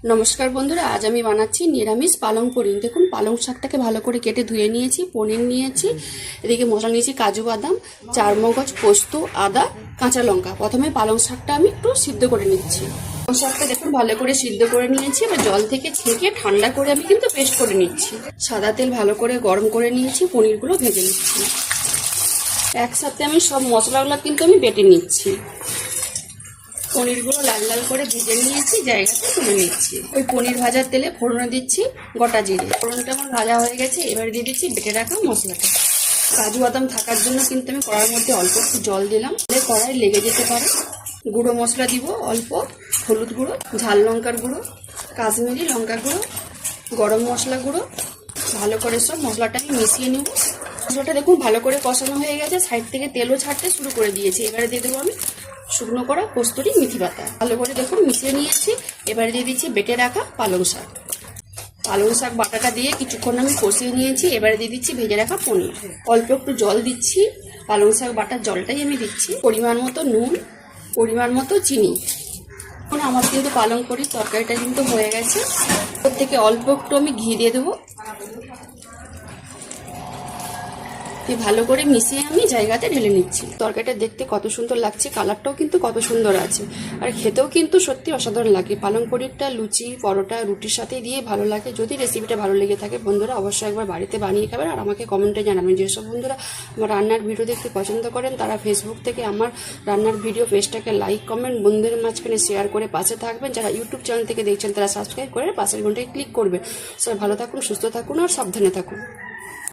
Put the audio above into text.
নমস্কার বন্ধুরা, আজ আমি বানাচ্ছি নিরামিষ পালং পনির। দেখুন, পালং শাকটাকে ভালো করে কেটে ধুয়ে নিয়েছি, পনির নিয়েছি, এদিকে মশলা নিয়েছি কাজু বাদাম, চারমগজ, পোস্ত, আদা, কাঁচা লঙ্কা। প্রথমে পালং শাকটা আমি একটু সিদ্ধ করে নিচ্ছি। পালং শাকটা দেখুন ভালো করে সিদ্ধ করে নিয়েছি, এবার জল থেকে ছেঁকে ঠান্ডা করে আমি কিন্তু পেস্ট করে নিচ্ছি। সাদা তেল ভালো করে গরম করে নিয়েছি, পনিরগুলো ভেজে নিচ্ছি। একসাথে আমি সব মশলাগুলো কিন্তু আমি বেটে নিচ্ছি। পনিরগুলো লাল লাল করে ভেজে নিয়েছি, জায়গাতে তুলে নিচ্ছি। ওই পনির ভাজার তেলে ফোড়নে দিচ্ছি গোটা জিরে। ফোড়নটা আমার ভাজা হয়ে গেছে, এবার দিয়ে দিচ্ছি বেটে রাখা মশলাটা। কাজু বাদাম থাকার জন্য কিন্তু আমি কড়াইয়ের মধ্যে অল্প একটু জল দিলাম, তাহলে কড়াই লেগে যেতে পারে। গুঁড়ো মশলা দিব অল্প, হলুদ গুঁড়ো, ঝাল লঙ্কার গুঁড়ো, কাশ্মীরি লঙ্কা গুঁড়ো, গরম মশলা গুঁড়ো। ভালো করে সব মশলাটা আমি মিশিয়ে নেব। মশলাটা দেখুন ভালো করে কষানো হয়ে গেছে, সাইড থেকে তেলও ছাড়তে শুরু করে দিয়েছি। এবারে দিয়ে দেবো আমি শুকনো করা কস্তুরি মেথি পাতা। ভালো করে দেখুন মিশিয়ে নিয়েছি। এবারে দিয়ে দিচ্ছি বেটে রাখা পালং শাক। পালং শাক বাটাটা দিয়ে কিছুক্ষণ আমি কষিয়ে নিয়েছি। এবারে দিয়ে দিচ্ছি ভেজে রাখা পনির। অল্প একটু জল দিচ্ছি, পালং শাক বাটার জলটাই আমি দিচ্ছি। পরিমাণ মতো নুন, পরিমাণ মতো চিনি। এখন আমার কিন্তু পালং পনির তরকারিটা কিন্তু হয়ে গেছে। ওর থেকে অল্প একটু আমি ঘি দিয়ে দেবো। ভালো করে মিশিয়ে আমি জায়গাতে ঢেলে নিচ্ছি। তরকারিটা দেখতে কত সুন্দর লাগছে, কালারটাও কিন্তু কত সুন্দর আছে, আর খেতেও কিন্তু সত্যি অসাধারণ লাগে। পালং পনিরটা লুচি, পরোটা, রুটির সাথে দিয়ে ভালো লাগে। যদি রেসিপিটা ভালো লেগে থাকে বন্ধুরা, অবশ্যই একবার বাড়িতে বানিয়ে খাবেন আর আমাকে কমেন্টে জানাবেন। যেসব বন্ধুরা আমার রান্নার ভিডিও দেখতে পছন্দ করেন তারা ফেসবুক থেকে আমার রান্নার ভিডিও পেজটাকে লাইক, কমেন্ট, বন্ধুদের মাঝখানে শেয়ার করে পাশে থাকবেন। যারা ইউটিউব চ্যানেল থেকে দেখছেন তারা সাবস্ক্রাইব করে পাশের ঘন্টায় ক্লিক করবেন। সবাই ভালো থাকুন, সুস্থ থাকুন আর সাবধানে থাকুন।